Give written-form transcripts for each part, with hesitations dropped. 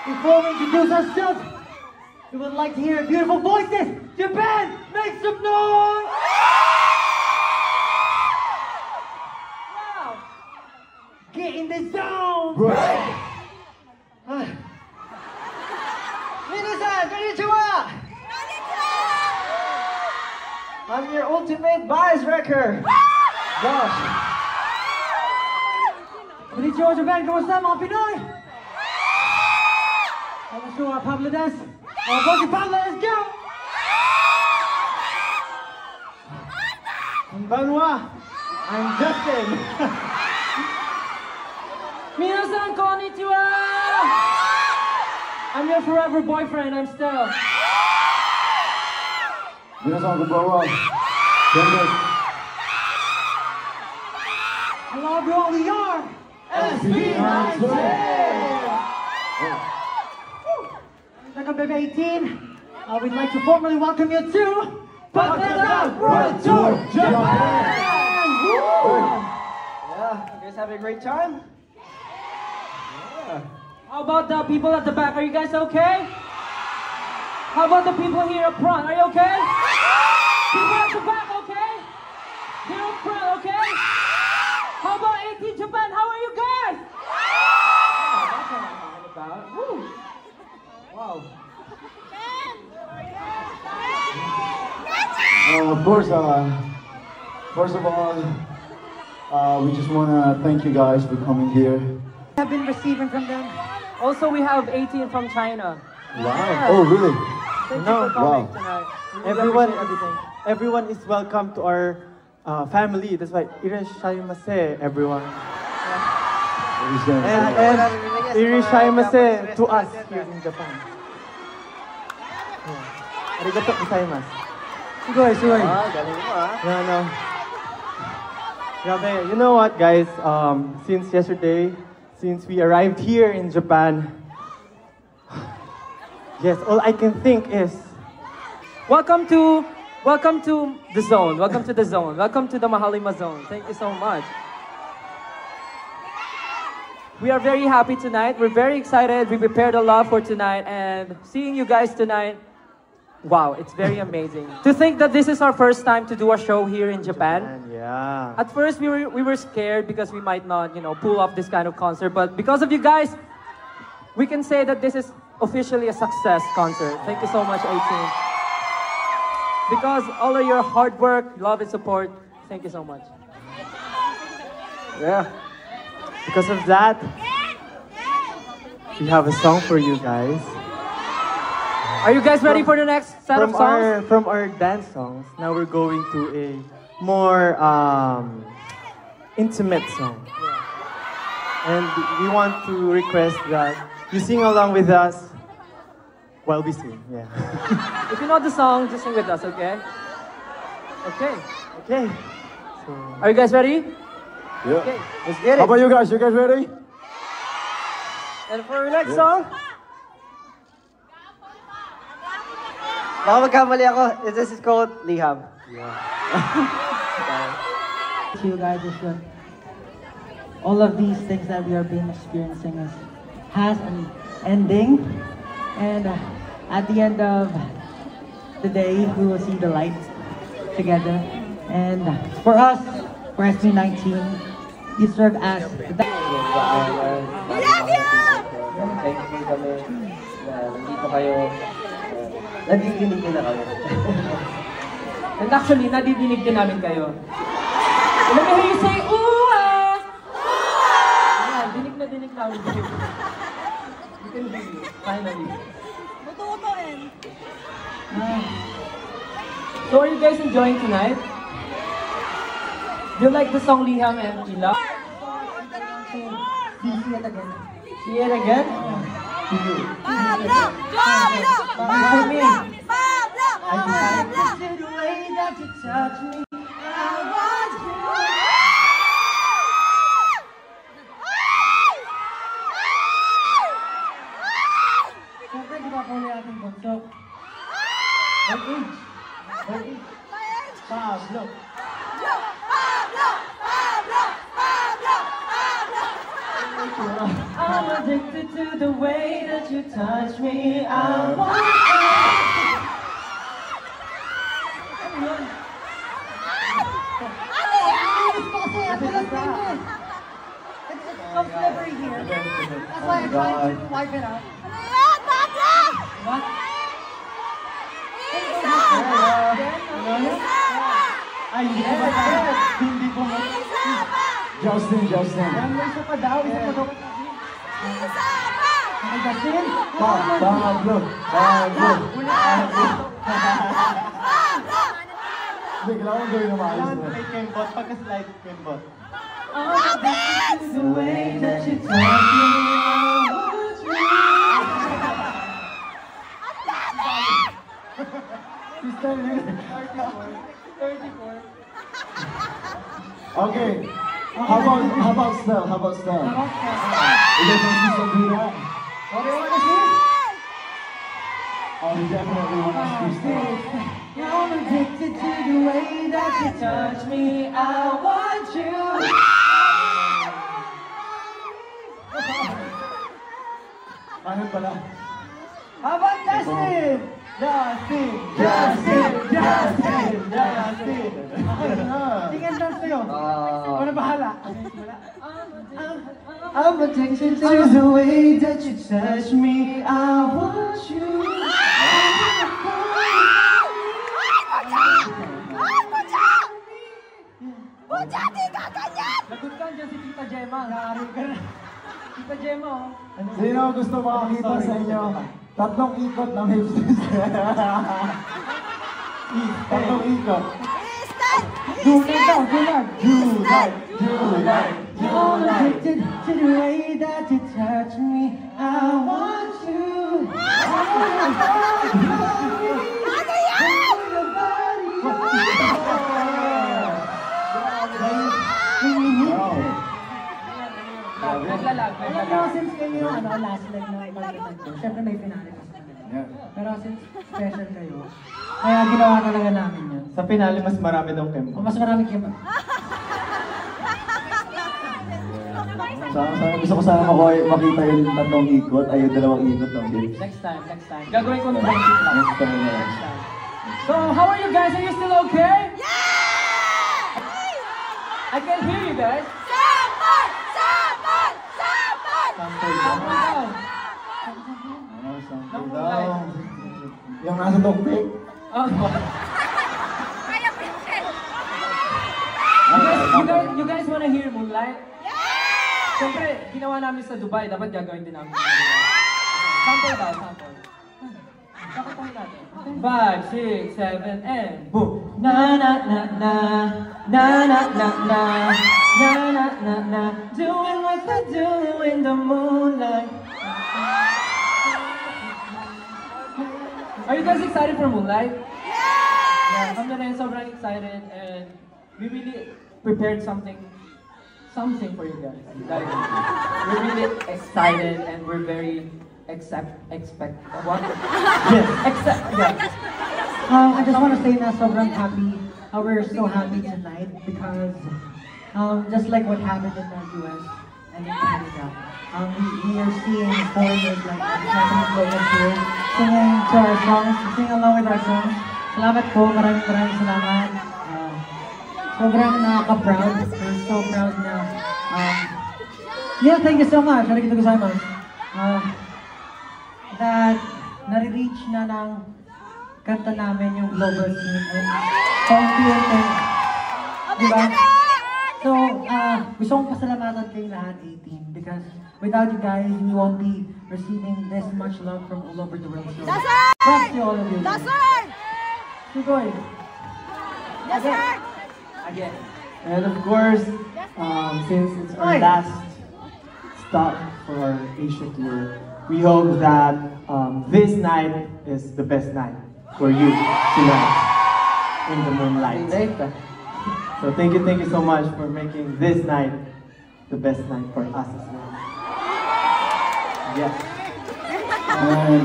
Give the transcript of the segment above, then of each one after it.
Before we introduce ourselves, we would like to hear beautiful voices. Japan, make some noise! Wow! Get in the zone! Right! Minasan, konnichiwa! I'm your ultimate bias wrecker! Gosh! Konnichiwa, Japan! Kamusta mga Pinoy? Kamusta Pablo Des? Bossy Pablo, let's go! Konbanwa! I'm Justin! Minasan, konnichiwa! I'm your forever boyfriend, I'm still. Minasan, konbanwa. Dennis. Hello everyone, we are SB19! Welcome to 18. We'd like to formally welcome you to Pagkatapos World Tour Japan! Yeah, you guys having a great time? Yeah. How about the people at the back? Are you guys okay? How about the people here up front? Are you okay? People at the back, okay? Here up front, okay? How about 18 Japan? How are you guys? Oh, that's what I'm talking about. Woo. Wow. Of course, first of all, we just want to thank you guys for coming here. Have been receiving from them. Also, we have 18 from China. Wow. Yeah. Oh, really? Thank you for coming Wow. tonight. We really appreciate everything. Everyone is welcome to our family. That's why irashaimase, everyone. And irashaimase to us here in Japan. Arigato gozaimasu. Sugoi, sugoi. Galing mo No. Grabe, you know what, guys? Since yesterday, since we arrived here in Japan, yes, all I can think is, Welcome to the zone. Welcome to the zone. Welcome to the Mahalima zone. Thank you so much. We are very happy tonight. We're very excited. We prepared a lot for tonight, and seeing you guys tonight, wow, it's very amazing. To think that this is our first time to do a show here in Japan. yeah. At first, we were scared because we might not, pull off this kind of concert. But because of you guys, we can say that this is officially a success concert. Thank you so much, 18. Because all of your hard work, love, and support, thank you so much. Yeah. Because of that, we have a song for you guys. Are you guys ready for the next set of songs? From our dance songs, now we're going to a more intimate song. And we want to request that you sing along with us while we sing. Yeah. If you know the song, just sing with us, okay? Okay. Okay. So, Are you guys ready? Yeah. Okay, let's get How it. about you guys? You guys ready? And for our next song, Baka magkamali ako. This is called Liham. To you guys is that all of these things that we are being experiencing has an ending, and at the end of the day we will see the light together. And for us, for SB19, you serve as the Thank you kami na nandito kayo. Nadidinig nyo na kami. and actually, nadidinig din namin kayo. Let me hear you say, ooh, ah! Ayan, dinig na dinig namin kayo. You can hear you, finally. So are you guys enjoying tonight? Do you like the song Liham and Ila? see it again. See it again? Pablo! Pablo! Pablo! Pablo! Pablo! The way that you touch me, I want you. Siyempre, di ba po niya ating bunso? By age. By age. Pablo. Pablo! Pablo! Pablo! Pablo! I'm addicted to the way that you touch me. I want It's slippery here. That's why I tried to wipe it out. What? Ay, hindi ko ba? Hindi ko ba? Justin. Isa pa daw. Okay, Justin? Pablo. Hindi, kailangan gawin na maayos Kailangan mo. play Kembot, pagka-slide Kembot. the way that you touch me. Okay. How about Stell? You guys want to see some do that? What do you want to see? Oh, we definitely want to see Stell. I'm addicted to the way that you touch me. I want you. Ano pala? How about Justin? Justin! Okay na. Tingnan dance kayo. Ah. Ano bahala? I'm addicted to the way that you touch me. I want you. Lagot ka dyan si Tita Gemma. Naarin ka na. Tita Gemma, oh. Sino gusto makakita sa inyo? Tatlong ikot ng hipsters. Tatlong ikot. I'm addicted to the way that you touch me. I want you. Alam mo, since kayo yung last leg na ipagpatag ko, syempre may finale pa sa kanila. Yeah. Pero since special kayo, kaya ginawa talaga namin yun. Sa finale, mas marami daw Kembot. Mas marami kayo. Gusto ko sana makita yung tatlong ikot, ay yung dalawang ikot ng hips. Next time. Gagawin ko ng friendship lang. Next time na lang. So, how are you guys? Are you still okay? I can hear you guys. Sample daw. Sample daw. Yung nasa toothpick. Oh. You guys wanna hear Moonlight? Siyempre, ginawa namin sa Dubai, dapat gagawin din namin. Sample daw, sample. Kakatahin natin. 5, 6, 7, and boom! Na na na na, na na na na, na na na na, doing what I do in the moonlight. Are you guys excited for Moonlight? Yeah, kami rin sobrang excited and we really prepared something for you guys. Like, we're really excited and we're very what? Yes, I just want to say na sobrang happy. We're so happy tonight because just like what happened in the US and in Canada, we are seeing foreigners like Japanese locals here singing to our songs, sing along with our songs. Salamat po, maraming salamat. Sobrang nakaka-proud. We're so proud na yeah, thank you so much. Arigatou gozaimasu. That nare-reach na ng kanta namin yung global scene and paunti-unti. Diba? So, gusto kong pasalamatan kayong lahat 18 because without you guys, we won't be receiving this much love from all over the world. So, props to all of you. Sugoy. Again. And of course, since it's our last stop for our Asia tour, we hope that this night is the best night for you tonight in the moonlight. So thank you so much for making this night the best night for us as well. Yes. And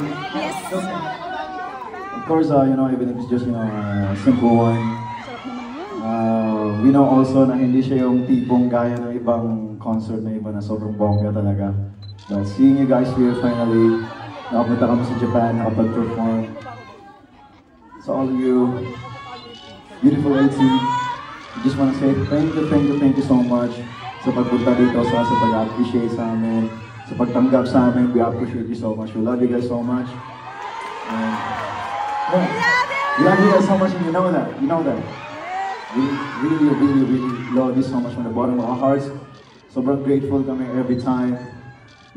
of course, even if it's just, a simple one, we know also na hindi siya yung tipong gaya ng ibang concert na iba na sobrang bongga talaga. But seeing you guys here finally, nakapunta kami sa Japan, nakapag-perform. So all of you, beautiful 18, I just want to say thank you so much sa pagpunta dito, sa pag-appreciate sa amin, sa pagtanggap sa amin. We appreciate you so much. We love you guys so much. And, we love you guys so much and you know that. You know that. We really love you so much from the bottom of our hearts. Sobrang grateful kami every time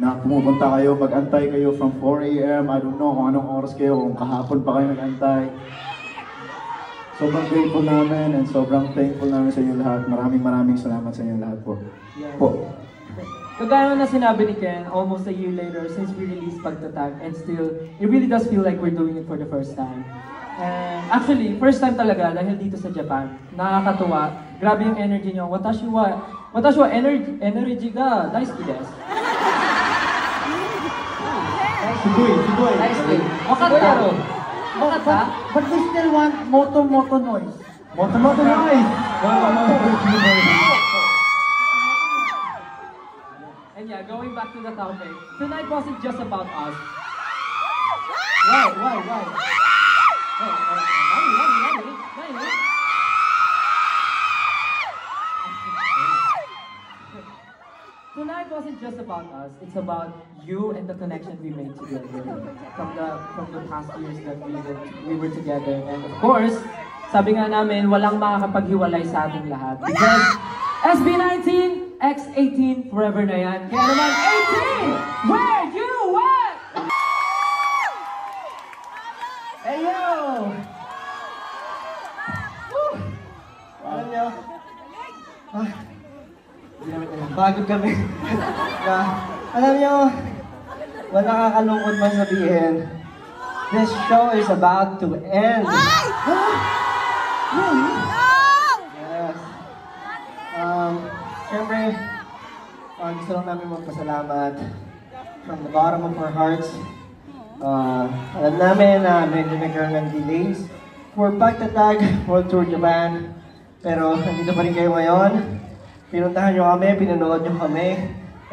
na pumupunta kayo, mag-antay kayo from 4 AM. I don't know kung anong oras kayo, kung kahapon pa kayo nag-antay. Sobrang grateful namin and sobrang thankful namin sa inyo lahat. Maraming salamat sa inyo lahat po. Yes. Po. Kagaya na sinabi ni Ken, almost a year later since we released Pagtatag, and still, it really does feel like we're doing it for the first time. And actually, first time talaga dahil dito sa Japan. Nakakatuwa. Grabe yung energy nyo. Watashi wa energy ga daisuki desu. Sugoi. Wakata? Wakata? But we still want moto noise. Moto noise! And yeah, going back to the topic, tonight wasn't just about us. Why? Tonight wasn't just about us. It's about you and the connection we made together from the past years that we were together. And of course, sabi nga namin, walang makakapaghiwalay sa ating lahat. Because SB19, X18, forever na yan. Kaya naman, 18! Where you at? Hey yo! Alam niyo, pagod kami. Alam niyo, wala nakakalungkot man sabihin, this show is about to end. No! Yes. Siyempre, gusto lang namin magpasalamat from the bottom of our hearts. Alam namin na medyo nagkaroon ng delays for Pagtatag World Tour Japan. Pero nandito pa rin kayo ngayon. Pinuntahan nyo kami, pinanood nyo kami.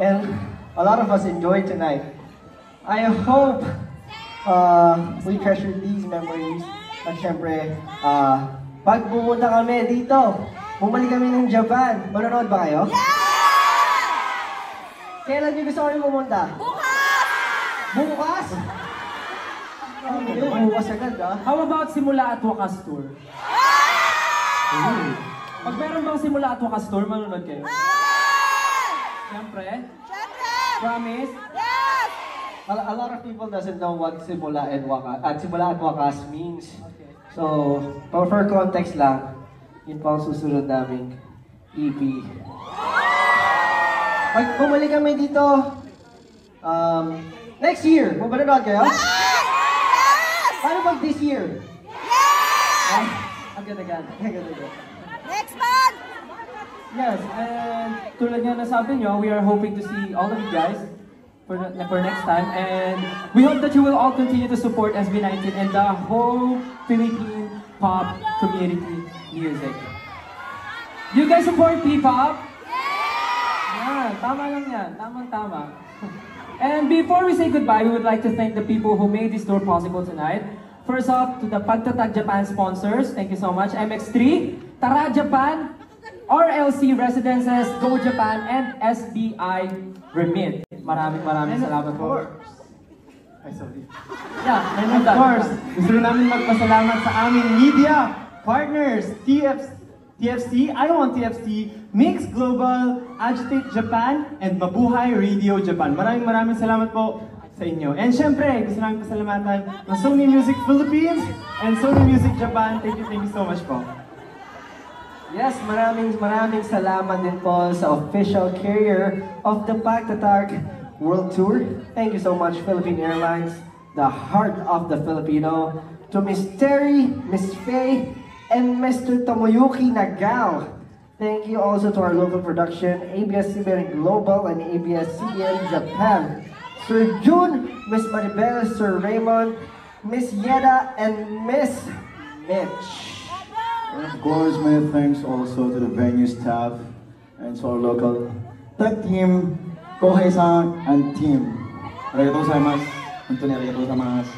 And a lot of us enjoyed tonight. I hope we treasure these memories. At syempre, pag pumunta kami dito, bumalik kami ng Japan. Manonood ba kayo? Kailan nyo gusto kami pumunta? Bukas! Bukas agad, ah. How about Simula at Wakas Tour? Pag meron bang Simula at Wakas Tour, manonood kayo? Siyempre? Promise? Yes! A lot of people doesn't know what Simula at Wakas means. Okay. So, for context lang, yun po ang susunod naming EP. Pag bumalik kami dito, next year, manonood kayo? Paano pag this year? Agad-agad. Next month! Yes, and tulad nga nasabi nyo, we are hoping to see all of you guys for next time. And we hope that you will all continue to support SB19 and the whole Philippine pop community music. Do you guys support P-pop? Yeah, tama lang yan. Tamang-tama. And before we say goodbye, we would like to thank the people who made this tour possible tonight. First off, to the Pagtatag Japan sponsors, thank you so much. MX3, Tara Japan, RLC Residences, Go Japan, and SBI Remit. Maraming salamat po. Ay, sorry. Yeah, And of course, gusto namin magpasalamat sa aming media partners, TFC, I Want TFC, Mix Global, Agitate Japan, and Mabuhay Radio Japan. Maraming salamat po sa inyo. And syempre, gusto namin pasalamatan ng Sony Music Philippines and Sony Music Japan. Thank you so much po. Yes, maraming salamat din po sa official carrier of the Pagtatag World Tour. Thank you so much, Philippine Airlines, the heart of the Filipino. To Miss Terry, Miss Faye, and Mr. Tomoyuki Nagao. Thank you also to our local production, ABS-CBN Global and ABS-CBN Japan. Sir June, Miss Maribel, Sir Raymond, Miss Yeda, and Miss Mitch. And of course, many thanks also to the venue staff and to our local tag team, Kohei-san, and team. Arigatou gozaimasu. Anthony, arigatou gozaimasu.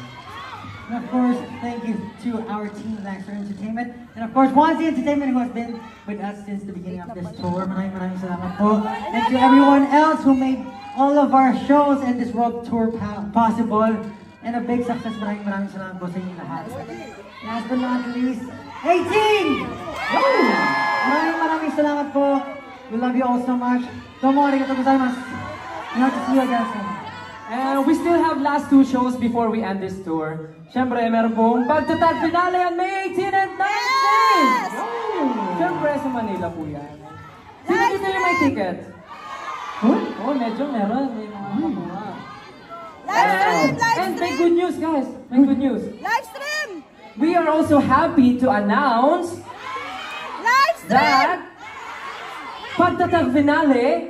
And of course, thank you to our team, Laxer Entertainment. And of course, Wanzi Entertainment, who has been with us since the beginning of this tour. Maraming salamat po. And to everyone else who made all of our shows and this world tour possible. And a big success. Maraming salamat po sa inyo lahat. Last but not least, 18! Maraming salamat po. We love you all so much. Domo arigatou gozaimasu. We hope to see you again soon. And we still have last 2 shows before we end this tour. Siyempre, meron pong pagtatag finale on May 18 and 19! Yes! Siyempre, sa Manila po yan. Sino dito yung may ticket? Oh, medyo meron. May mga kamuha. And may good news, guys. May good news. Live stream! We are also happy to announce Live stream! that pagtatag finale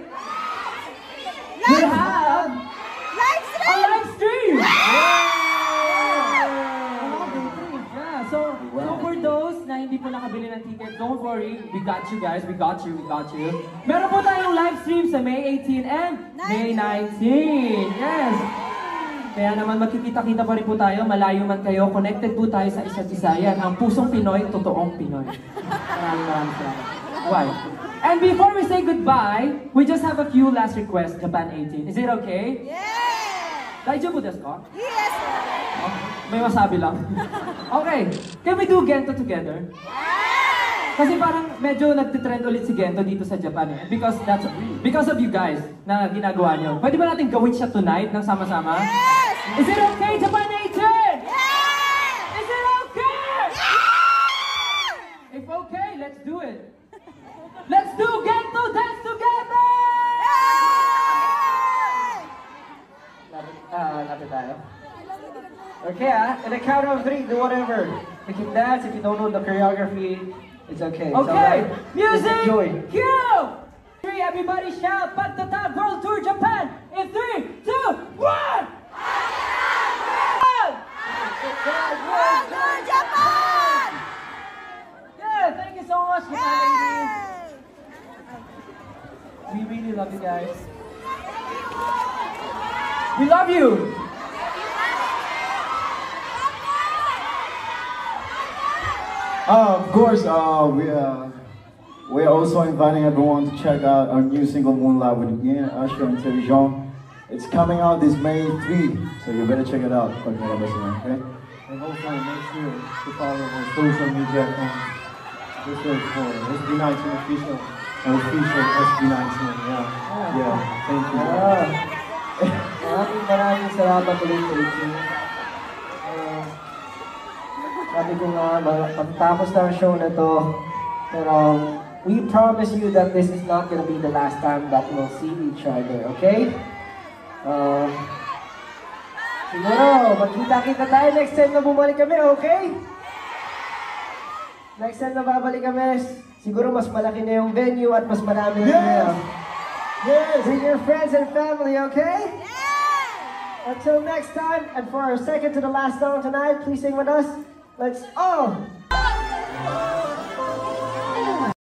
will have Live a stream! live stream! Yeah, so for those na hindi po nakabili ng ticket, don't worry. We got you guys. We got you. Meron po tayong live stream sa May 18 and May 19. Yes. Kaya naman magkikita-kita pa rin po tayo. Malayo man kayo. Connected po tayo sa isa't isa. Yan, ang pusong Pinoy, totoong Pinoy. Maraming salamat. Why? And before we say goodbye, we just have a few last requests, Japan 18. Is it okay? Yeah! Daijoubu desu ka? Yes! May masabi lang. Okay, can we do Gento together? Kasi parang medyo nagtitrend ulit si Gento dito sa Japan eh. Because of you guys na ginagawa nyo. Pwede ba natin gawin siya tonight ng sama-sama? Yes! Is it okay, Japan 18? Yeah! Is it okay? Yeah! If okay, let's do it. Let's do Gento dance together! Lapit tayo. Okay, in the count of 3, do whatever. You can dance. If you don't know the choreography, it's okay. It's Okay, alright. music, Just enjoy. cue! 3, everybody shout, Pagtatag World Tour Japan! In 3, 2, 1! World Tour Japan! Yeah, thank you so much, Japan ladies. We really love you guys. We love you! Of course, we are also inviting everyone to check out our new single Moonlight with Yen, Usher, and Terry Jean. It's coming out this May 3, so you better check it out. Okay? And also make sure to follow our social media accounts. Just search for SB19 official. Official SB19, yeah. Thank you. Maraming salamat ulit sa team. Sabi ko nga, pagtapos ng show na to, pero we promise you that this is not gonna be the last time that we'll see each other, okay? Siguro, magkita-kita tayo next time na bumalik kami, okay? Next time na babalik kami, siguro mas malaki na yung venue at mas marami na kayo. Yes! Bring your friends and family, okay? Yeah! Until next time, and for our second to the last song tonight, please sing with us. Let's all